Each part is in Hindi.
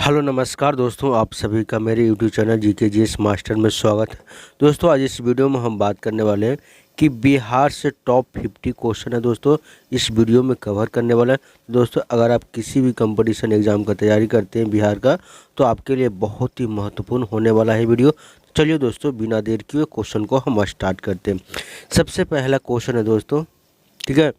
हेलो नमस्कार दोस्तों, आप सभी का मेरे YouTube channel GK GS master में स्वागत है। दोस्तों आज इस वीडियो में हम बात करने वाले हैं कि बिहार से टॉप 50 क्वेश्चन है दोस्तों इस वीडियो में कवर करने वाला है। दोस्तों अगर आप किसी भी कंपटीशन एग्ज़ाम का तैयारी करते हैं बिहार का, तो आपके लिए बहुत ही महत्वपूर्ण होने वाला है वीडियो। चलिए दोस्तों बिना देर किए क्वेश्चन को हम स्टार्ट करते हैं। सबसे पहला क्वेश्चन है दोस्तों, ठीक है,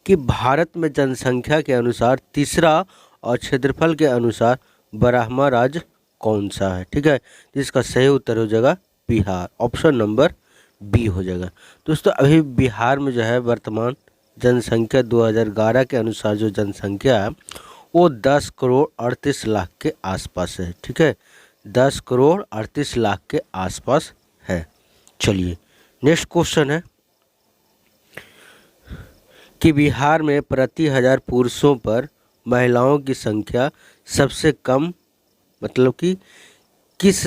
कि भारत में जनसंख्या के अनुसार तीसरा और क्षेत्रफल के अनुसार 12वां राज्य कौन सा है। ठीक है, जिसका सही उत्तर हो जाएगा बिहार, ऑप्शन नंबर बी हो जाएगा। दोस्तों अभी बिहार में जो है वर्तमान जनसंख्या 2011 के अनुसार जो जनसंख्या है वो 10 करोड़ 38 लाख के आसपास है। ठीक है, 10 करोड़ 38 लाख के आसपास है। चलिए नेक्स्ट क्वेश्चन है कि बिहार में प्रति 1000 पुरुषों पर महिलाओं की संख्या सबसे कम मतलब कि किस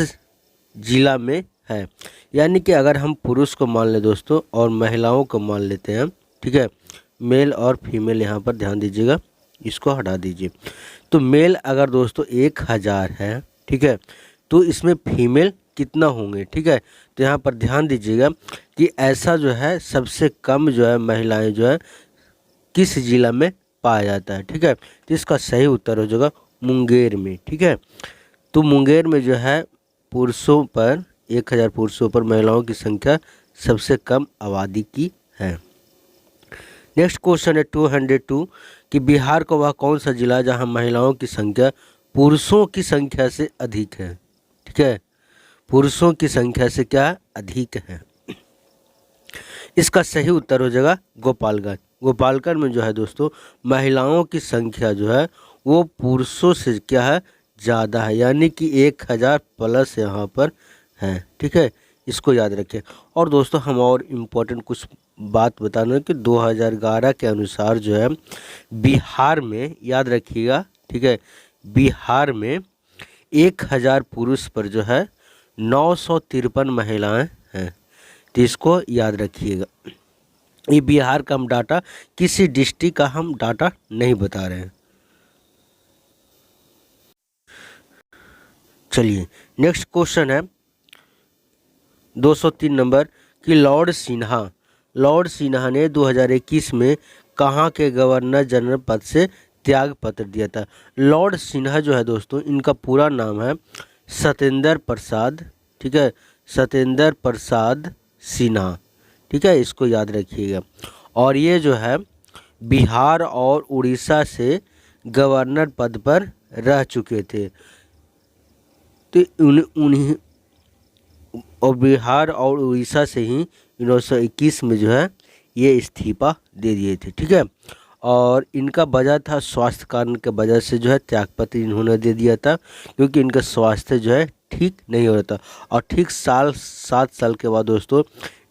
जिला में है। यानी कि अगर हम पुरुष को मान लें दोस्तों और महिलाओं को मान लेते हैं, ठीक है, मेल और फीमेल, यहाँ पर ध्यान दीजिएगा, इसको हटा दीजिए। तो मेल अगर दोस्तों 1000 है, ठीक है, तो इसमें फीमेल कितना होंगे। ठीक है, तो यहाँ पर ध्यान दीजिएगा कि ऐसा जो है सबसे कम जो है महिलाएं जो है किस जिला में पाया जाता है। ठीक है, तो इसका सही उत्तर हो जाएगा मुंगेर में। ठीक है, तो मुंगेर में जो है पुरुषों पर 1000 पुरुषों पर महिलाओं की संख्या सबसे कम आबादी की है। नेक्स्ट क्वेश्चन है 202 कि बिहार का वह कौन सा जिला जहां महिलाओं की संख्या पुरुषों की संख्या से अधिक है। ठीक है, पुरुषों की संख्या से क्या अधिक है। इसका सही उत्तर हो जाएगा गोपालगंज। गोपालगंज में जो है दोस्तों महिलाओं की संख्या जो है वो पुरुषों से क्या है ज़्यादा है, यानी कि 1000 प्लस यहाँ पर है। ठीक है, इसको याद रखें। और दोस्तों हम और इम्पोर्टेंट कुछ बात बताना है कि 2011 के अनुसार जो है बिहार में, याद रखिएगा, ठीक है, बिहार में 1000 पुरुष पर जो है 953 महिलाएं हैं। तो इसको याद रखिएगा। ये बिहार का हम डाटा, किसी डिस्ट्रिक्ट का हम डाटा नहीं बता रहे हैं। चलिए नेक्स्ट क्वेश्चन है 203 नंबर कि लॉर्ड सिन्हा ने 2021 में कहाँ के गवर्नर जनरल पद से त्याग पत्र दिया था। लॉर्ड सिन्हा जो है दोस्तों इनका पूरा नाम है सत्येंद्र प्रसाद, ठीक है, सत्येंद्र प्रसाद सिन्हा। ठीक है, इसको याद रखिएगा। और ये जो है बिहार और उड़ीसा से गवर्नर पद पर रह चुके थे। तो उन्हीं और बिहार और उड़ीसा से ही 1921 में जो है ये इस्तीफा दे दिए थे। ठीक है, और इनका वजह था स्वास्थ्य कारण के वजह से जो है त्यागपत्र इन्होंने दे दिया था, क्योंकि इनका स्वास्थ्य जो है ठीक नहीं हो रहा था। और ठीक 7 साल के बाद दोस्तों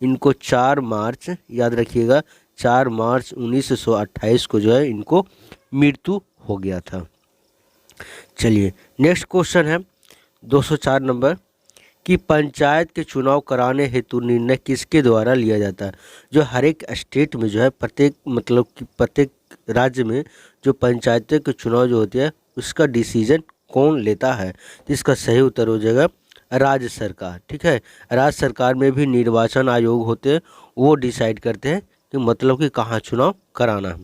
इनको 4 मार्च, याद रखिएगा, 4 मार्च 1928 को जो है इनको मृत्यु हो गया था। चलिए नेक्स्ट क्वेश्चन है 204 नंबर कि पंचायत के चुनाव कराने हेतु निर्णय किसके द्वारा लिया जाता है। जो हर एक स्टेट में जो है प्रत्येक मतलब कि प्रत्येक राज्य में जो पंचायतों के चुनाव जो होते हैं उसका डिसीजन कौन लेता है। तो इसका सही उत्तर हो जाएगा राज्य सरकार। ठीक है, राज्य सरकार में भी निर्वाचन आयोग होते हैं, वो डिसाइड करते हैं कि मतलब कि कहाँ चुनाव कराना है।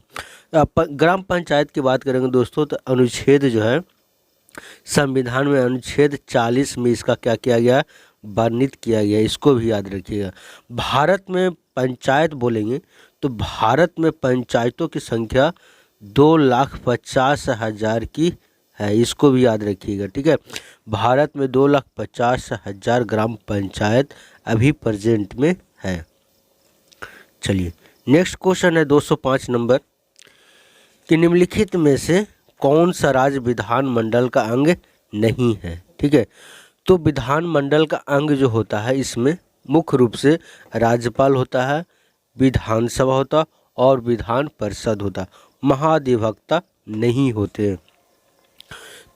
ग्राम पंचायत की बात करेंगे दोस्तों तो अनुच्छेद जो है संविधान में अनुच्छेद 40 में इसका क्या किया गया, वर्णित किया गया। इसको भी याद रखिएगा। भारत में पंचायत बोलेंगे तो भारत में पंचायतों की संख्या 2,50,000 की है। इसको भी याद रखिएगा। ठीक है, भारत में 2,50,000 ग्राम पंचायत अभी प्रेजेंट में है। चलिए नेक्स्ट क्वेश्चन है 205 नंबर कि निम्नलिखित में से कौन सा राज्य विधानमंडल का अंग नहीं है। ठीक है, तो विधानमंडल का अंग जो होता है इसमें मुख्य रूप से राज्यपाल होता है, विधानसभा होता और विधान परिषद होता, महाधिवक्ता नहीं होते।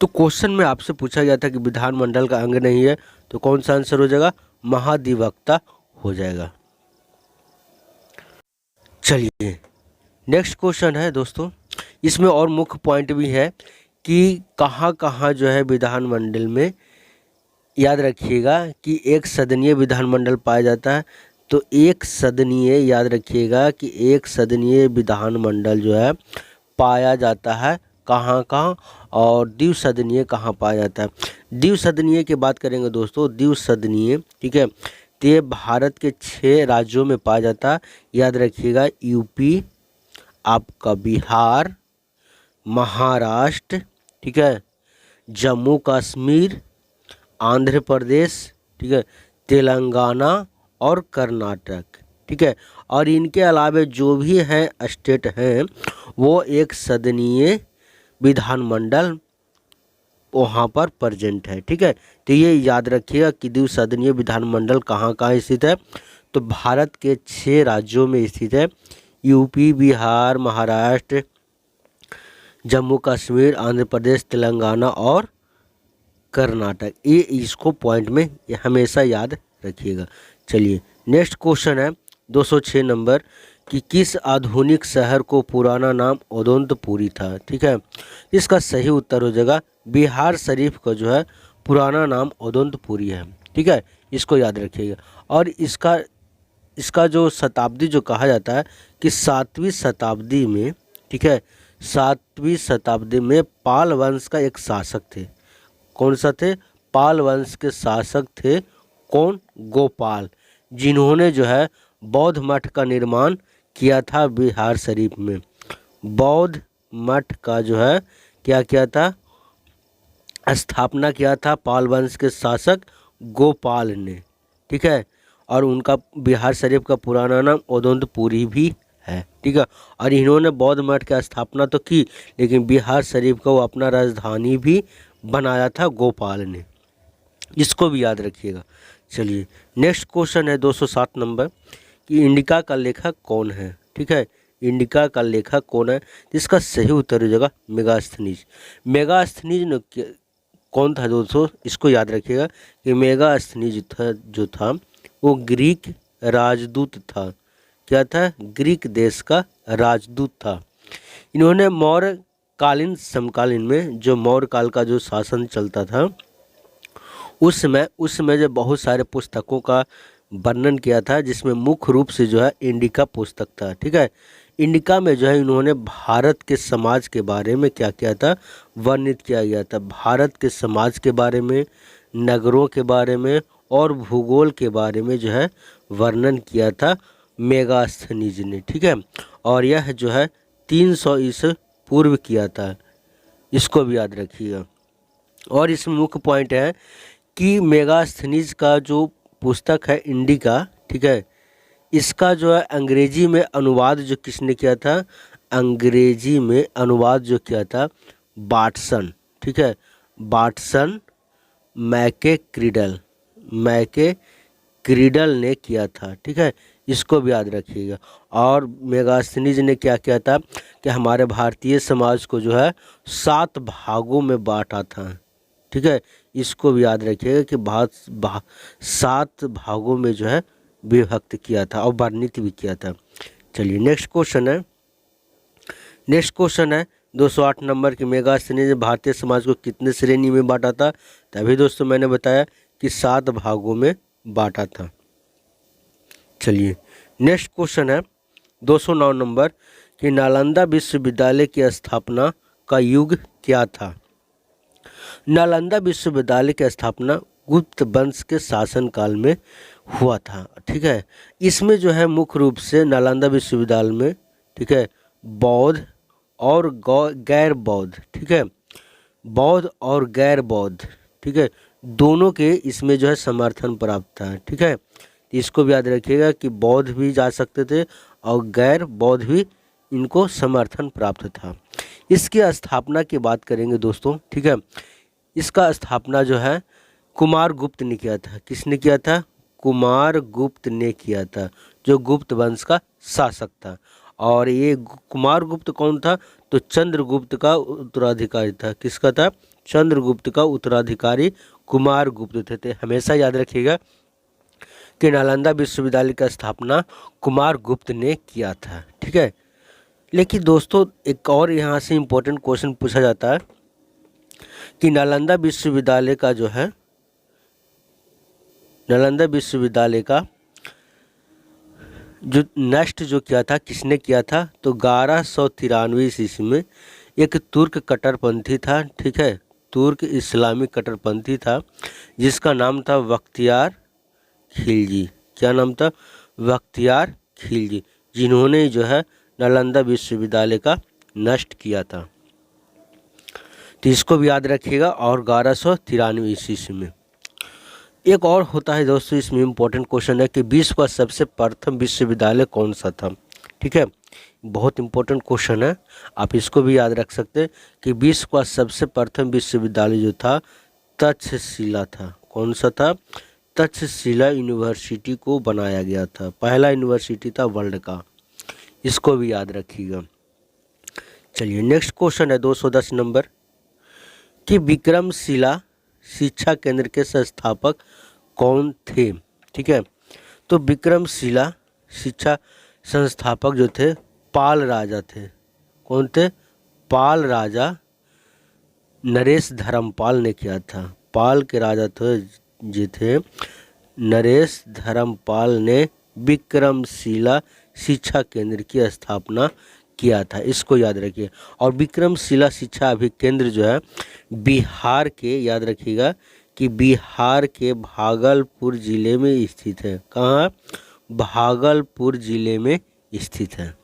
तो क्वेश्चन में आपसे पूछा गया था कि विधानमंडल का अंग नहीं है, तो कौन सा आंसर हो जाएगा, महाधिवक्ता हो जाएगा। चलिए नेक्स्ट क्वेश्चन है दोस्तों, इसमें और मुख्य पॉइंट भी है कि कहाँ कहाँ जो है विधानमंडल में, याद रखिएगा कि एक सदनीय विधानमंडल पाया जाता है। तो एक सदनीय, याद रखिएगा कि एक सदनीय विधानमंडल जो है पाया जाता है कहाँ कहाँ, और द्विसदनीय कहाँ पाया जाता है। द्विसदनीय की बात करेंगे दोस्तों, द्विसदनीय, ठीक है, तो ये भारत के 6 राज्यों में पाया जाता है। याद रखिएगा, यूपी, आपका बिहार, महाराष्ट्र, ठीक है, जम्मू कश्मीर, आंध्र प्रदेश, ठीक है, तेलंगाना और कर्नाटक, ठीक है। और इनके अलावा जो भी हैं स्टेट हैं वो एक सदनीय विधानमंडल वहाँ पर प्रेजेंट है, ठीक है। तो ये याद रखिएगा कि द्विसदनीय विधानमंडल कहाँ कहाँ स्थित है। तो भारत के 6 राज्यों में स्थित है, यूपी, बिहार, महाराष्ट्र, जम्मू कश्मीर, आंध्र प्रदेश, तेलंगाना और कर्नाटक। ये इसको पॉइंट में ये हमेशा याद रखिएगा। चलिए नेक्स्ट क्वेश्चन है 206 नंबर, कि किस आधुनिक शहर को पुराना नाम उदंतपुरी था, ठीक है। इसका सही उत्तर हो जाएगा बिहार शरीफ का जो है पुराना नाम उदंतपुरी है, ठीक है, इसको याद रखिएगा। और इसका जो शताब्दी जो कहा जाता है कि 7वीं शताब्दी में, ठीक है, 7वीं शताब्दी में पाल वंश का एक शासक थे। कौन सा थे? पाल वंश के शासक थे। कौन? गोपाल, जिन्होंने जो है बौद्ध मठ का निर्माण किया था बिहार शरीफ में। बौद्ध मठ का जो है क्या किया था? स्थापना किया था पाल वंश के शासक गोपाल ने, ठीक है। और उनका बिहार शरीफ का पुराना नाम उदंतपुरी भी है, ठीक है। और इन्होंने बौद्ध मठ की स्थापना तो की, लेकिन बिहार शरीफ को अपना राजधानी भी बनाया था गोपाल ने, इसको भी याद रखिएगा। चलिए नेक्स्ट क्वेश्चन है 207 नंबर, कि इंडिका का लेखक कौन है, ठीक है। इंडिका का लेखक कौन है? इसका सही उत्तर हो जाएगा मेगास्थनीज। मेगास्थनीज ने कौन था दोस्तों? इसको याद रखिएगा कि मेगास्थनीज जो था वो ग्रीक राजदूत था। क्या था? ग्रीक देश का राजदूत था। इन्होंने मौर्य कालीन समकालीन में, जो मौर्य काल का जो शासन चलता था उस समय जो बहुत सारे पुस्तकों का वर्णन किया था, जिसमें मुख्य रूप से जो है इंडिका पुस्तक था, ठीक है। इंडिका में जो है इन्होंने भारत के समाज के बारे में क्या किया था? वर्णित किया गया था। भारत के समाज के बारे में, नगरों के बारे में और भूगोल के बारे में जो है वर्णन किया था मेगास्थनीज ने, ठीक है। और यह जो है 300 ईसा पूर्व किया था, इसको भी याद रखिएगा। और इसमें मुख्य पॉइंट है कि मेगास्थनीज का जो पुस्तक है इंडिका, ठीक है, इसका जो है अंग्रेजी में अनुवाद जो किसने किया था? अंग्रेजी में अनुवाद जो किया था बाटसन, ठीक है, बाटसन मैके क्रीडल ने किया था, ठीक है, इसको भी याद रखिएगा। और मेगास्थनीज ने क्या किया था कि हमारे भारतीय समाज को जो है 7 भागों में बांटा था, ठीक है, इसको भी याद रखिएगा कि 7 भागों में जो है विभक्त किया था और वर्णित भी किया था। चलिए नेक्स्ट क्वेश्चन है 208 नंबर, की मेगास्थनीज ने भारतीय समाज को कितने श्रेणी में बांटा था? तभी दोस्तों मैंने बताया कि 7 भागों में बांटा था। चलिए नेक्स्ट क्वेश्चन है 209 नंबर, कि नालंदा विश्वविद्यालय की स्थापना का युग क्या था? नालंदा विश्वविद्यालय की स्थापना गुप्त वंश के शासनकाल में हुआ था, ठीक है। इसमें जो है मुख्य रूप से नालंदा विश्वविद्यालय में, ठीक है, बौद्ध और गैर बौद्ध, ठीक है, बौद्ध और गैर बौद्ध, ठीक है, दोनों के इसमें जो है समर्थन प्राप्त था, ठीक है। इसको भी याद रखिएगा कि बौद्ध भी जा सकते थे और गैर बौद्ध भी इनको समर्थन प्राप्त था। इसकी स्थापना की बात करेंगे दोस्तों, ठीक है। इसका स्थापना जो है कुमार गुप्त ने किया था। किसने किया था? कुमार गुप्त ने किया था, जो गुप्त वंश का शासक था। और ये कुमार गुप्त कौन था? तो चंद्रगुप्त का उत्तराधिकारी था। किसका था? चंद्रगुप्त का उत्तराधिकारी कुमार गुप्त थे। हमेशा याद रखिएगा कि नालंदा विश्वविद्यालय का स्थापना कुमार गुप्त ने किया था, ठीक है। लेकिन दोस्तों एक और यहाँ से इम्पोर्टेंट क्वेश्चन पूछा जाता है कि नालंदा विश्वविद्यालय का जो है, नालंदा विश्वविद्यालय का जो नष्ट जो किया था किसने किया था, तो 1193 ईस्वी में एक तुर्क कट्टरपंथी था, ठीक है, तुर्क इस्लामिक कट्टरपंथी था जिसका नाम था बख्तियार खिलजी। क्या नाम था? बख्तियार खिलजी, जिन्होंने जो है नालंदा विश्वविद्यालय का नष्ट किया था। तो इसको भी याद रखिएगा। और 1193 ईस्वी में एक और होता है दोस्तों, इसमें इम्पोर्टेंट क्वेश्चन है कि विश्व का सबसे प्रथम विश्वविद्यालय कौन सा था। ठीक है, बहुत इंपॉर्टेंट क्वेश्चन है, आप इसको भी याद रख सकते हैं कि विश्व का सबसे प्रथम विश्वविद्यालय जो था तक्षशिला था। कौन सा था? तक्षशिला यूनिवर्सिटी को बनाया गया था, पहला यूनिवर्सिटी था वर्ल्ड का, इसको भी याद रखिएगा। चलिए नेक्स्ट क्वेश्चन है 210 नंबर कि विक्रमशिला शिक्षा केंद्र के संस्थापक कौन थे। ठीक है, तो विक्रमशिला शिक्षा संस्थापक जो थे पाल राजा थे। कौन थे? पाल राजा नरेश धर्मपाल ने किया था। पाल के राजा जो थे नरेश धर्मपाल ने विक्रमशिला शिक्षा केंद्र की स्थापना किया था, इसको याद रखिए। और विक्रमशिला शिक्षा अभिकेंद्र जो है बिहार के, याद रखिएगा कि बिहार के भागलपुर जिले में स्थित है। कहाँ? भागलपुर जिले में स्थित है।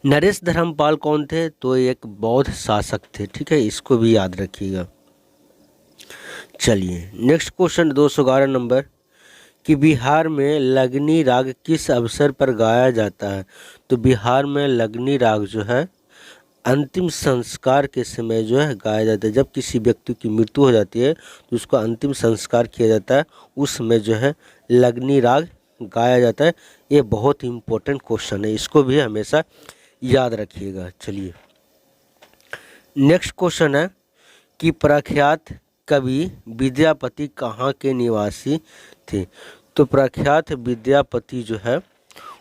नरेश धर्मपाल कौन थे? तो एक बौद्ध शासक थे। ठीक है, इसको भी याद रखिएगा। चलिए नेक्स्ट क्वेश्चन 211 नंबर कि बिहार में लगनी राग किस अवसर पर गाया जाता है। तो बिहार में लगनी राग जो है अंतिम संस्कार के समय जो है गाया जाता है। जब किसी व्यक्ति की मृत्यु हो जाती है तो उसका अंतिम संस्कार किया जाता है, उस समय जो है लगनी राग गाया जाता है। ये बहुत ही इम्पोर्टेंट क्वेश्चन है, इसको भी हमेशा याद रखिएगा। चलिए नेक्स्ट क्वेश्चन है कि प्रख्यात कवि विद्यापति कहाँ के निवासी थे। तो प्रख्यात विद्यापति जो है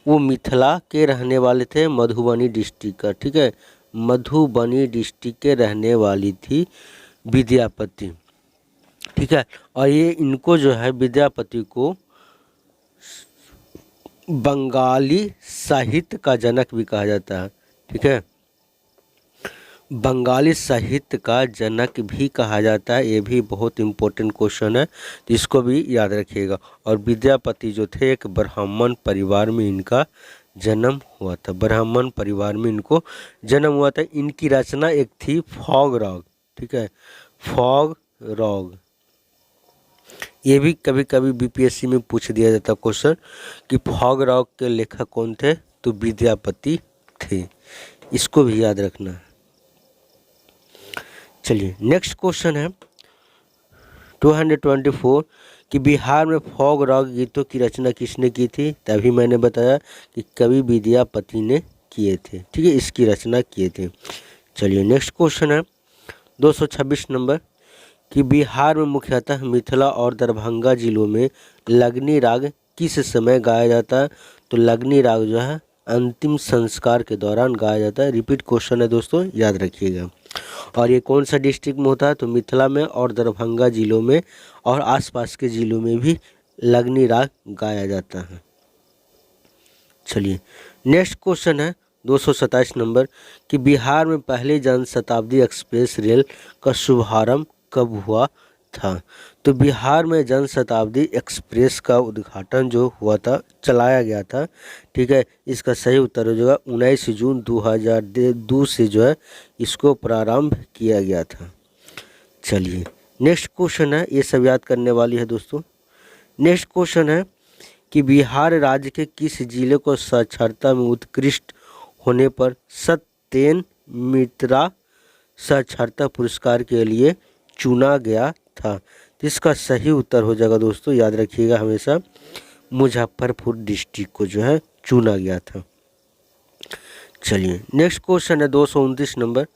वो मिथिला के रहने वाले थे, मधुबनी डिस्ट्रिक्ट का। ठीक है, मधुबनी डिस्ट्रिक्ट के रहने वाली थी विद्यापति। ठीक है, और ये इनको जो है विद्यापति को बंगाली साहित्य का जनक भी कहा जाता है। ठीक है, बंगाली साहित्य का जनक भी कहा जाता है। ये भी बहुत इम्पोर्टेंट क्वेश्चन है, तो इसको भी याद रखिएगा। और विद्यापति जो थे एक ब्राह्मण परिवार में इनका जन्म हुआ था, ब्राह्मण परिवार में इनको जन्म हुआ था। इनकी रचना एक थी फॉग राग। ठीक है, फॉग राग, ये भी कभी कभी बीपीएससी में पूछ दिया जाता क्वेश्चन कि फॉग राग के लेखक कौन थे, तो विद्यापति थे, इसको भी याद रखना है। चलिए नेक्स्ट क्वेश्चन है 224 कि बिहार में फॉग राग गीतों की रचना किसने की थी। तभी मैंने बताया कि कवि विद्यापति ने किए थे। ठीक है, इसकी रचना किए थे। चलिए नेक्स्ट क्वेश्चन है 226 नंबर कि बिहार में मुख्यतः मिथिला और दरभंगा जिलों में लगनी राग किस समय गाया जाता है। तो लगनी राग जो है अंतिम संस्कार के दौरान गाया जाता है। रिपीट क्वेश्चन है दोस्तों, याद रखिएगा। और ये कौन सा डिस्ट्रिक्ट में होता है, तो मिथिला में और दरभंगा जिलों में और आसपास के जिलों में भी लगनी राग गाया जाता है। चलिए नेक्स्ट क्वेश्चन है 227 नंबर कि बिहार में पहले जनशताब्दी एक्सप्रेस रेल का शुभारंभ कब हुआ था। तो बिहार में जनशताब्दी एक्सप्रेस का उद्घाटन जो हुआ था, चलाया गया था। ठीक है, इसका सही उत्तर हो जाएगा 19 जून 2002 से जो है इसको प्रारंभ किया गया था। चलिए नेक्स्ट क्वेश्चन है, ये सब याद करने वाली है दोस्तों। नेक्स्ट क्वेश्चन है कि बिहार राज्य के किस जिले को साक्षरता में उत्कृष्ट होने पर सत्येन मित्रा साक्षरता पुरस्कार के लिए चुना गया था। इसका सही उत्तर हो जाएगा दोस्तों, याद रखिएगा हमेशा, मुजफ्फरपुर डिस्ट्रिक्ट को जो है चुना गया था। चलिए नेक्स्ट क्वेश्चन है 229 नंबर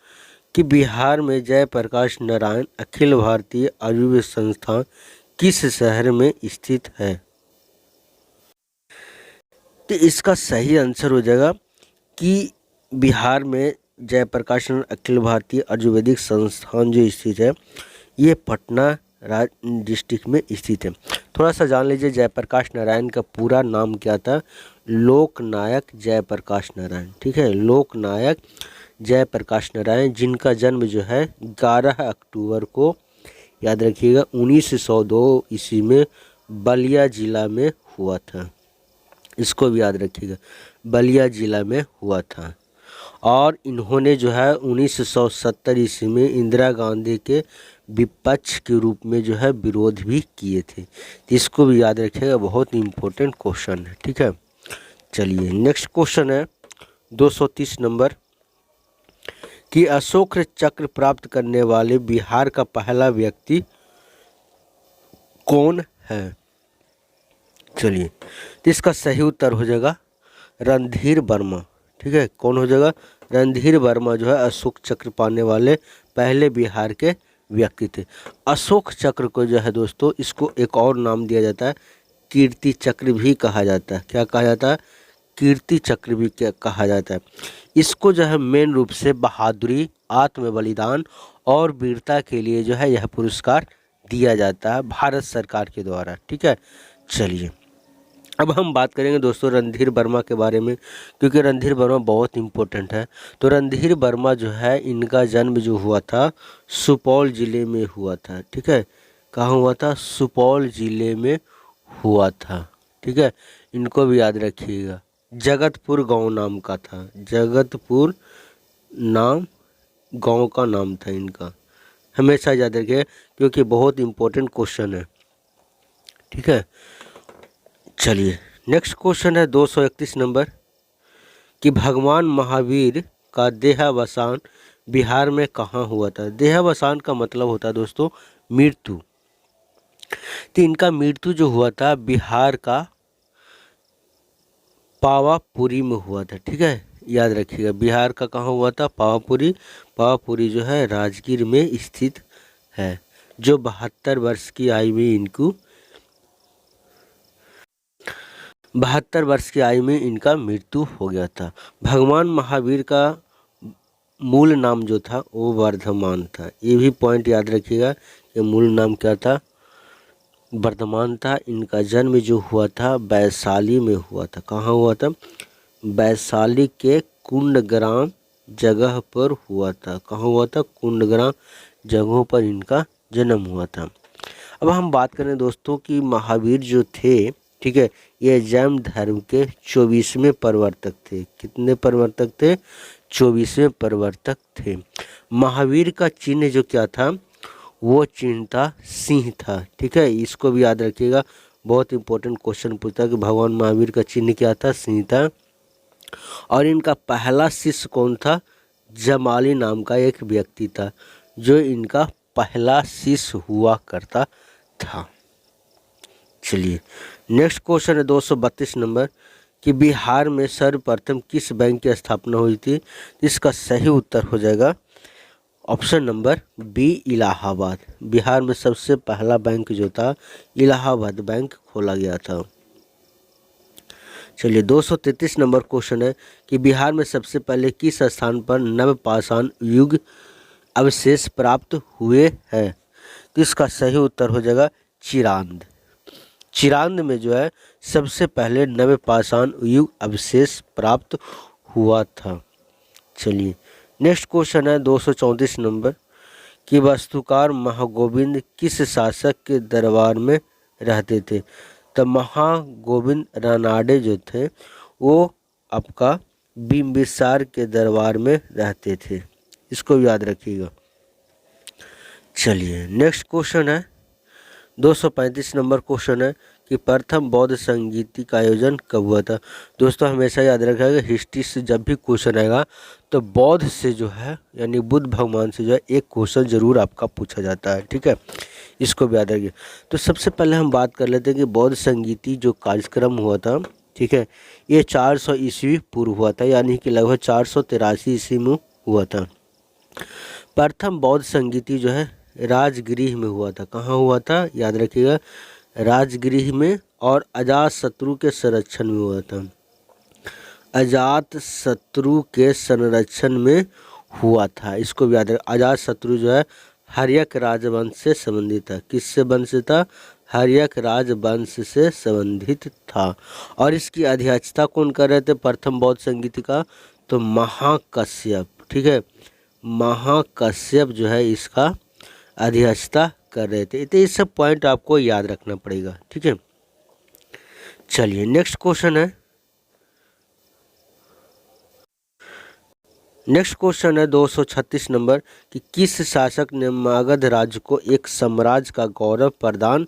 कि बिहार में जयप्रकाश नारायण अखिल भारतीय आयुर्वेद संस्थान किस शहर में स्थित है। तो इसका सही आंसर हो जाएगा कि बिहार में जयप्रकाश नगर अखिल भारतीय आयुर्वेदिक संस्थान जो स्थित है ये पटना डिस्ट्रिक्ट में स्थित है। थोड़ा सा जान लीजिए जयप्रकाश नारायण का पूरा नाम क्या था, लोकनायक जयप्रकाश नारायण। ठीक है, लोकनायक जयप्रकाश नारायण, जिनका जन्म जो है 11 अक्टूबर को, याद रखिएगा, 1902 ईस्वी में बलिया जिला में हुआ था। इसको भी याद रखिएगा, बलिया जिला में हुआ था। और इन्होंने जो है 1970 ईस्वी में इंदिरा गांधी के विपक्ष के रूप में जो है विरोध भी किए थे। इसको भी याद रखिएगा, बहुत इम्पोर्टेंट क्वेश्चन है। ठीक है, चलिए नेक्स्ट क्वेश्चन है 230 नंबर कि अशोक चक्र प्राप्त करने वाले बिहार का पहला व्यक्ति कौन है। चलिए, तो इसका सही उत्तर हो जाएगा रणधीर वर्मा। ठीक है, कौन हो जाएगा, रणधीर वर्मा जो है अशोक चक्र पाने वाले पहले बिहार के व्यक्ति थे। अशोक चक्र को जो है दोस्तों, इसको एक और नाम दिया जाता है, कीर्ति चक्र भी कहा जाता है। क्या कहा जाता है, कीर्ति चक्र भी क्या कहा जाता है। इसको जो है मेन रूप से बहादुरी, आत्म बलिदान और वीरता के लिए जो है यह पुरस्कार दिया जाता है भारत सरकार के द्वारा। ठीक है, चलिए अब हम बात करेंगे दोस्तों रणधीर वर्मा के बारे में, क्योंकि रणधीर वर्मा बहुत इम्पोर्टेंट है। तो रणधीर वर्मा जो है, इनका जन्म जो हुआ था सुपौल ज़िले में हुआ था। ठीक है, कहाँ हुआ था, सुपौल ज़िले में हुआ था। ठीक है, इनको भी याद रखिएगा, जगतपुर गांव नाम का था, जगतपुर नाम गांव का नाम था इनका, हमेशा याद रखिए क्योंकि बहुत इम्पोर्टेंट क्वेश्चन है। ठीक है, चलिए नेक्स्ट क्वेश्चन है 231 नंबर कि भगवान महावीर का देहावसान बिहार में कहाँ हुआ था। देहावसान का मतलब होता है दोस्तों मृत्यु। तो इनका मृत्यु जो हुआ था बिहार का पावापुरी में हुआ था। ठीक है, याद रखिएगा, बिहार का कहाँ हुआ था, पावापुरी। पावापुरी जो है राजगीर में स्थित है, जो 72 वर्ष की आयु में इनको 72 वर्ष की आयु में इनका मृत्यु हो गया था। भगवान महावीर का मूल नाम जो था वो वर्धमान था। ये भी पॉइंट याद रखिएगा कि मूल नाम क्या था, वर्धमान था। इनका जन्म जो हुआ था वैशाली में हुआ था। कहाँ हुआ था, वैशाली के कुंडग्राम जगह पर हुआ था। कहाँ हुआ था, कुंडग्राम जगहों पर इनका जन्म हुआ था। अब हम बात करें दोस्तों कि महावीर जो थे, ठीक है, ये जैन धर्म के 24वें प्रवर्तक थे। कितने प्रवर्तक थे, 24वें प्रवर्तक थे। महावीर का चिन्ह जो क्या था, वो चिन्ह था सिंह था। ठीक है, इसको भी याद रखिएगा, बहुत इंपॉर्टेंट क्वेश्चन पूछता है कि भगवान महावीर का चिन्ह क्या था, सिंह था। और इनका पहला शिष्य कौन था, जमाली नाम का एक व्यक्ति था, जो इनका पहला शिष्य हुआ करता था। चलिए नेक्स्ट क्वेश्चन है 232 नंबर कि बिहार में सर्वप्रथम किस बैंक की स्थापना हुई थी। इसका सही उत्तर हो जाएगा option number B, Allahabad. Bihar में सबसे पहला बैंक जो था इलाहाबाद बैंक खोला गया था। चलिए 233 नंबर क्वेश्चन है कि बिहार में सबसे पहले किस स्थान पर नवपाषाण युग अवशेष प्राप्त हुए हैं। तो इसका सही उत्तर हो जाएगा चिरांद। चिरांद में जो है सबसे पहले नवपाषाण युग अवशेष प्राप्त हुआ था। चलिए नेक्स्ट क्वेश्चन है 234 नंबर कि वास्तुकार महागोविंद किस शासक के दरबार में रहते थे। तो महागोविंद रानाडे जो थे वो आपका बिंबिसार के दरबार में रहते थे। इसको याद रखिएगा। चलिए नेक्स्ट क्वेश्चन है 235 नंबर क्वेश्चन है कि प्रथम बौद्ध संगीति का आयोजन कब हुआ था। दोस्तों हमेशा याद रखिएगा हिस्ट्री से जब भी क्वेश्चन आएगा तो बौद्ध से जो है यानी बुद्ध भगवान से जो है एक क्वेश्चन जरूर आपका पूछा जाता है। ठीक है, इसको भी याद रखिए। तो सबसे पहले हम बात कर लेते हैं कि बौद्ध संगीति जो कार्यक्रम हुआ था, ठीक है, ये 400 ईस्वी पूर्व हुआ था, यानी कि लगभग 483 ईस्वी में हुआ था। प्रथम बौद्ध संगीति जो है राजगृह में हुआ था। कहाँ हुआ था, याद रखिएगा, राजगृह में, और अजात शत्रु के संरक्षण में हुआ था। अजात शत्रु के संरक्षण में हुआ था। इसको भी याद रखें। अजात शत्रु जो है हर्यक राजवंश से संबंधित था। किससे वंश था? हर्यक राजवंश से संबंधित था। और इसकी अध्यक्षता कौन कर रहे थे? प्रथम बौद्ध संगीत का तो महाकश्यप, ठीक है, महाकश्यप जो है इसका अध्यक्षता कर रहे थे। तो ये सब पॉइंट आपको याद रखना पड़ेगा, ठीक है। चलिए नेक्स्ट क्वेश्चन है। नेक्स्ट क्वेश्चन है 236 नंबर कि किस शासक ने मगध राज्य को एक साम्राज्य का गौरव प्रदान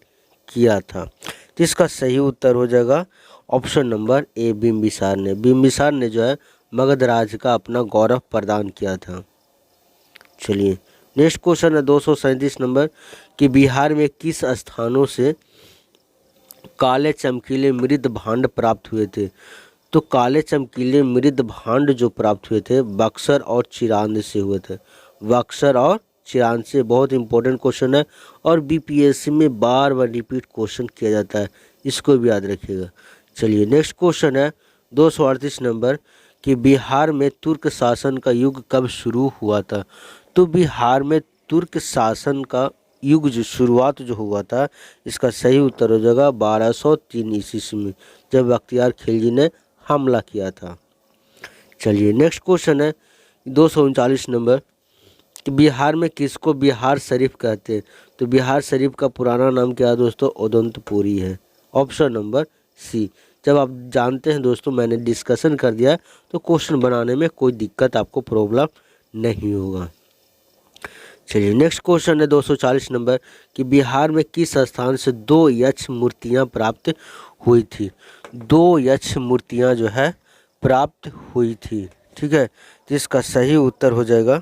किया था? तो इसका सही उत्तर हो जाएगा ऑप्शन नंबर ए, बिम्बिसार ने। बिम्बिसार ने जो है मगध राज्य का अपना गौरव प्रदान किया था। चलिए नेक्स्ट क्वेश्चन है 237 नंबर कि बिहार में किस स्थानों से काले चमकीले मृद भांड प्राप्त हुए थे? तो काले चमकीले मृद भांड जो प्राप्त हुए थे बक्सर और चिरांद से हुए थे। बक्सर और चिरांद से। बहुत इंपॉर्टेंट क्वेश्चन है और बीपीएससी में बार बार रिपीट क्वेश्चन किया जाता है, इसको भी याद रखिएगा। चलिए नेक्स्ट क्वेश्चन है 238 नंबर कि बिहार में तुर्क शासन का युग कब शुरू हुआ था? तो बिहार में तुर्क शासन का युग जो शुरुआत जो हुआ था इसका सही उत्तर हो जाएगा 1203 ईस्वी में, जब बख्तियार खिलजी ने हमला किया था। चलिए नेक्स्ट क्वेश्चन है 239 नंबर कि बिहार में किसको बिहार शरीफ कहते हैं? तो बिहार शरीफ का पुराना नाम क्या है दोस्तों? उदंतपुरी है। Option number C. जब आप जानते हैं दोस्तों, मैंने डिस्कशन कर दिया तो क्वेश्चन बनाने में कोई दिक्कत आपको प्रॉब्लम नहीं होगा। चलिए नेक्स्ट क्वेश्चन है 240 नंबर कि बिहार में किस स्थान से 2 यक्ष मूर्तियां प्राप्त हुई थी? 2 यक्ष मूर्तियां जो है प्राप्त हुई थी, ठीक है। तो इसका सही उत्तर हो जाएगा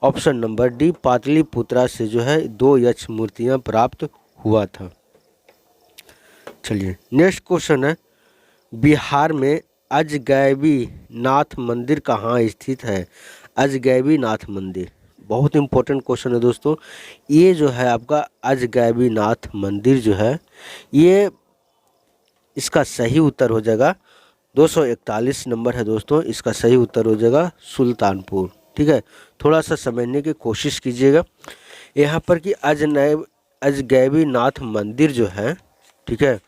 ऑप्शन नंबर डी, पाटलिपुत्रा से जो है 2 यक्ष मूर्तियां प्राप्त हुआ था। चलिए नेक्स्ट क्वेश्चन है बिहार में अजगैबी नाथ मंदिर कहाँ स्थित है? अजगैबी नाथ मंदिर बहुत इंपॉर्टेंट क्वेश्चन है दोस्तों। ये जो है आपका अजगैबी नाथ मंदिर जो है ये इसका सही उत्तर हो जाएगा 241 नंबर है दोस्तों। इसका सही उत्तर हो जाएगा सुल्तानपुर, ठीक है। थोड़ा सा समझने की कोशिश कीजिएगा यहाँ पर कि अजगैबी नाथ मंदिर जो है, ठीक है,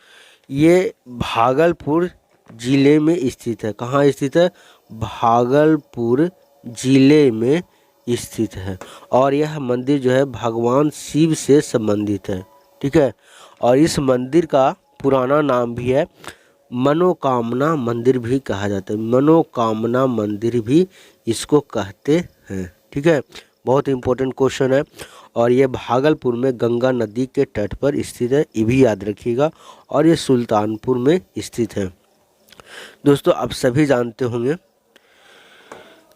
ये भागलपुर जिले में स्थित है। कहाँ स्थित है? भागलपुर जिले में स्थित है। और यह मंदिर जो है भगवान शिव से संबंधित है, ठीक है। और इस मंदिर का पुराना नाम भी है मनोकामना मंदिर भी कहा जाता है। मनोकामना मंदिर भी इसको कहते हैं, ठीक है। बहुत इंपॉर्टेंट क्वेश्चन है और ये भागलपुर में गंगा नदी के तट पर स्थित है, ये भी याद रखिएगा। और ये सुल्तानपुर में स्थित है दोस्तों, आप सभी जानते होंगे।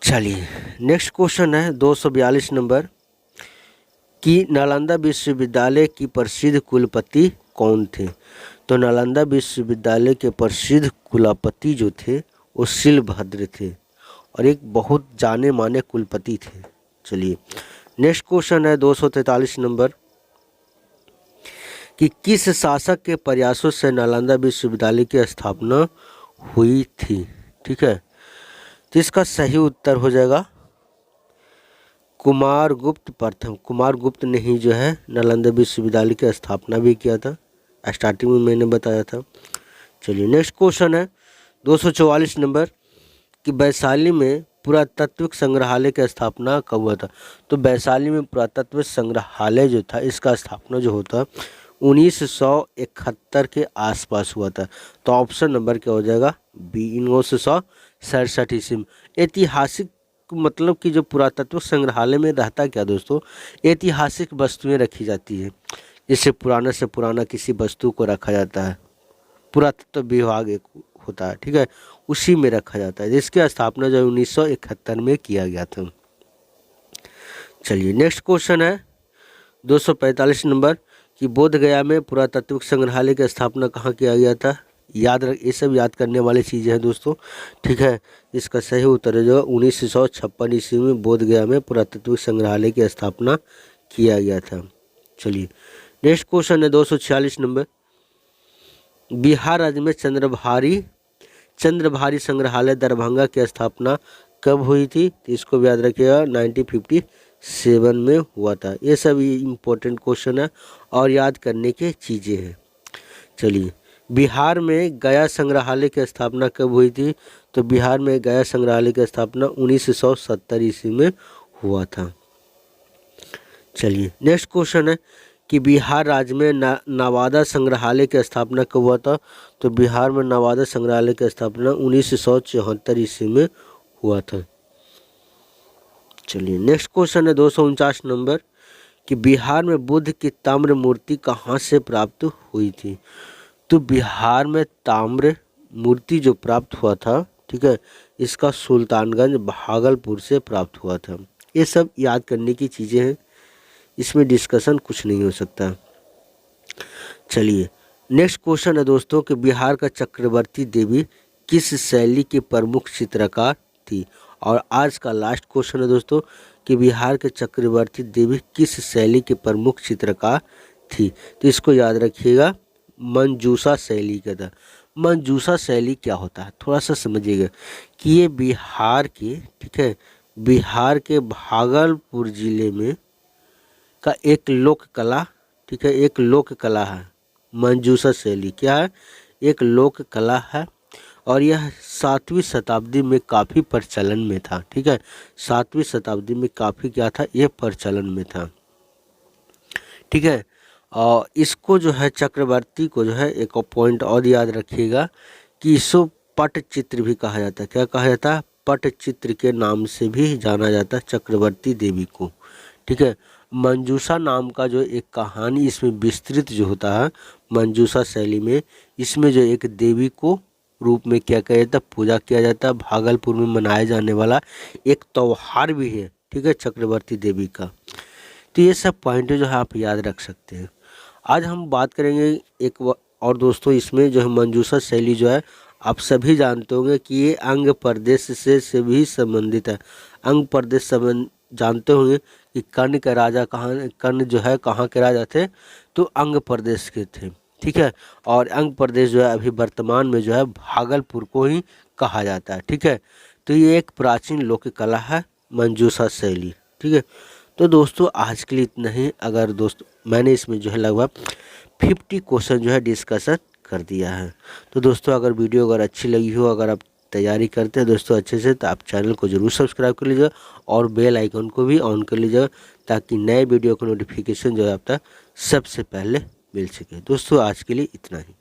चलिए नेक्स्ट क्वेश्चन है 242 नंबर कि नालंदा विश्वविद्यालय की प्रसिद्ध कुलपति कौन थे? तो नालंदा विश्वविद्यालय के प्रसिद्ध कुलपति जो थे वो शिलभद्र थे और एक बहुत जाने माने कुलपति थे। चलिए नेक्स्ट क्वेश्चन है 243 नंबर कि किस शासक के प्रयासों से नालंदा विश्वविद्यालय की स्थापना हुई थी? ठीक है, तो इसका सही उत्तर हो जाएगा कुमारगुप्त प्रथम। कुमारगुप्त ने ही जो है नालंदा विश्वविद्यालय की स्थापना भी किया था, स्टार्टिंग में मैंने बताया था। चलिए नेक्स्ट क्वेश्चन है 244 नंबर कि वैशाली में पुरातत्विक संग्रहालय की स्थापना कब हुआ था? तो वैशाली में पुरातत्व संग्रहालय जो था इसका स्थापना जो होता 1971 के आसपास हुआ था। तो ऑप्शन नंबर क्या हो जाएगा? बी, 1967 ईस्वी में। ऐतिहासिक मतलब कि जो पुरातत्व संग्रहालय में रहता क्या दोस्तों, ऐतिहासिक वस्तुएं रखी जाती है, जिससे पुराने से पुराना किसी वस्तु को रखा जाता है, पुरातत्व विभाग एक होता है, ठीक है, उसी में रखा जाता है, जिसकी स्थापना जो 1971 में किया गया था। चलिए नेक्स्ट क्वेश्चन है 245 नंबर कि बोध गया में पुरातत्विक संग्रहालय की स्थापना कहाँ किया गया था? याद रख, ये सब याद करने वाली चीज़ें हैं दोस्तों, ठीक है। इसका सही उत्तर है जो 1956 ईस्वी में बोध गया में पुरातत्विक संग्रहालय की स्थापना किया गया था। चलिए नेक्स्ट क्वेश्चन है 246 नंबर बिहार राज्य में चंद्रभारी संग्रहालय दरभंगा की स्थापना कब हुई थी, तो इसको भी याद रखिएगा 1957 में हुआ था। ये सब इम्पोर्टेंट क्वेश्चन है और याद करने की चीज़ें हैं। चलिए, बिहार में गया संग्रहालय की स्थापना कब हुई थी, तो बिहार में गया संग्रहालय की स्थापना 1970 ईस्वी में हुआ था। चलिए, नेक्स्ट क्वेश्चन है कि बिहार राज्य में नवादा संग्रहालय की स्थापना कब हुआ था, तो बिहार में नवादा संग्रहालय की स्थापना 1974 ईस्वी में हुआ था। चलिए, नेक्स्ट क्वेश्चन है 249 नंबर कि बिहार में बुद्ध की ताम्र मूर्ति कहाँ से प्राप्त हुई थी, तो बिहार में ताम्र मूर्ति जो प्राप्त हुआ था, ठीक है, इसका सुल्तानगंज भागलपुर से प्राप्त हुआ था। ये सब याद करने की चीज़ें हैं, इसमें डिस्कशन कुछ नहीं हो सकता। चलिए, नेक्स्ट क्वेश्चन है दोस्तों कि बिहार का चक्रवर्ती देवी किस शैली की प्रमुख चित्रकार थी, और आज का लास्ट क्वेश्चन है दोस्तों कि बिहार के चक्रवर्ती देवी किस शैली के प्रमुख चित्रकार थी, तो इसको याद रखिएगा, मंजूषा शैली का था। मंजूषा शैली क्या होता है, थोड़ा सा समझिएगा कि ये बिहार के, ठीक है, बिहार के भागलपुर जिले में का एक लोक कला, ठीक है, एक लोक कला है। मंजूषा शैली क्या है, एक लोक कला है और यह 7वीं शताब्दी में काफ़ी प्रचलन में था, ठीक है, 7वीं शताब्दी में काफ़ी क्या था, ये प्रचलन में था, ठीक है। और इसको जो है चक्रवर्ती को जो है एक पॉइंट और याद रखिएगा कि इसको पटचित्र भी कहा जाता है। क्या कहा जाता है, पटचित्र के नाम से भी जाना जाता है चक्रवर्ती देवी को, ठीक है। मंजूषा नाम का जो एक कहानी इसमें विस्तृत जो होता है मंजूषा शैली में, इसमें जो एक देवी को रूप में क्या किया जाता है, पूजा किया जाता है। भागलपुर में मनाया जाने वाला एक त्योहार भी है, ठीक है, चक्रवर्ती देवी का। तो ये सब पॉइंट जो है आप याद रख सकते हैं। आज हम बात करेंगे एक और दोस्तों, इसमें जो है मंजूषा शैली जो है आप सभी जानते होंगे कि ये अंग प्रदेश से भी संबंधित है। अंग प्रदेश संबंध जानते होंगे कि कर्ण के राजा कहाँ, कर्ण जो है कहाँ के राजा थे, तो अंग प्रदेश के थे, ठीक है। और अंग प्रदेश जो है अभी वर्तमान में जो है भागलपुर को ही कहा जाता है, ठीक है। तो ये एक प्राचीन लोक कला है मंजूषा शैली, ठीक है। तो दोस्तों आज के लिए इतना ही। अगर दोस्तों मैंने इसमें जो है लगभग 50 क्वेश्चन जो है डिस्कशन कर दिया है। तो दोस्तों अगर वीडियो अगर अच्छी लगी हो, अगर आप तैयारी करते हैं दोस्तों अच्छे से, तो आप चैनल को ज़रूर सब्सक्राइब कर लीजिएगा और बेल आइकन को भी ऑन कर लीजिएगा ताकि नए वीडियो का नोटिफिकेशन जो है आप तक सबसे पहले मिल सके। दोस्तों आज के लिए इतना ही।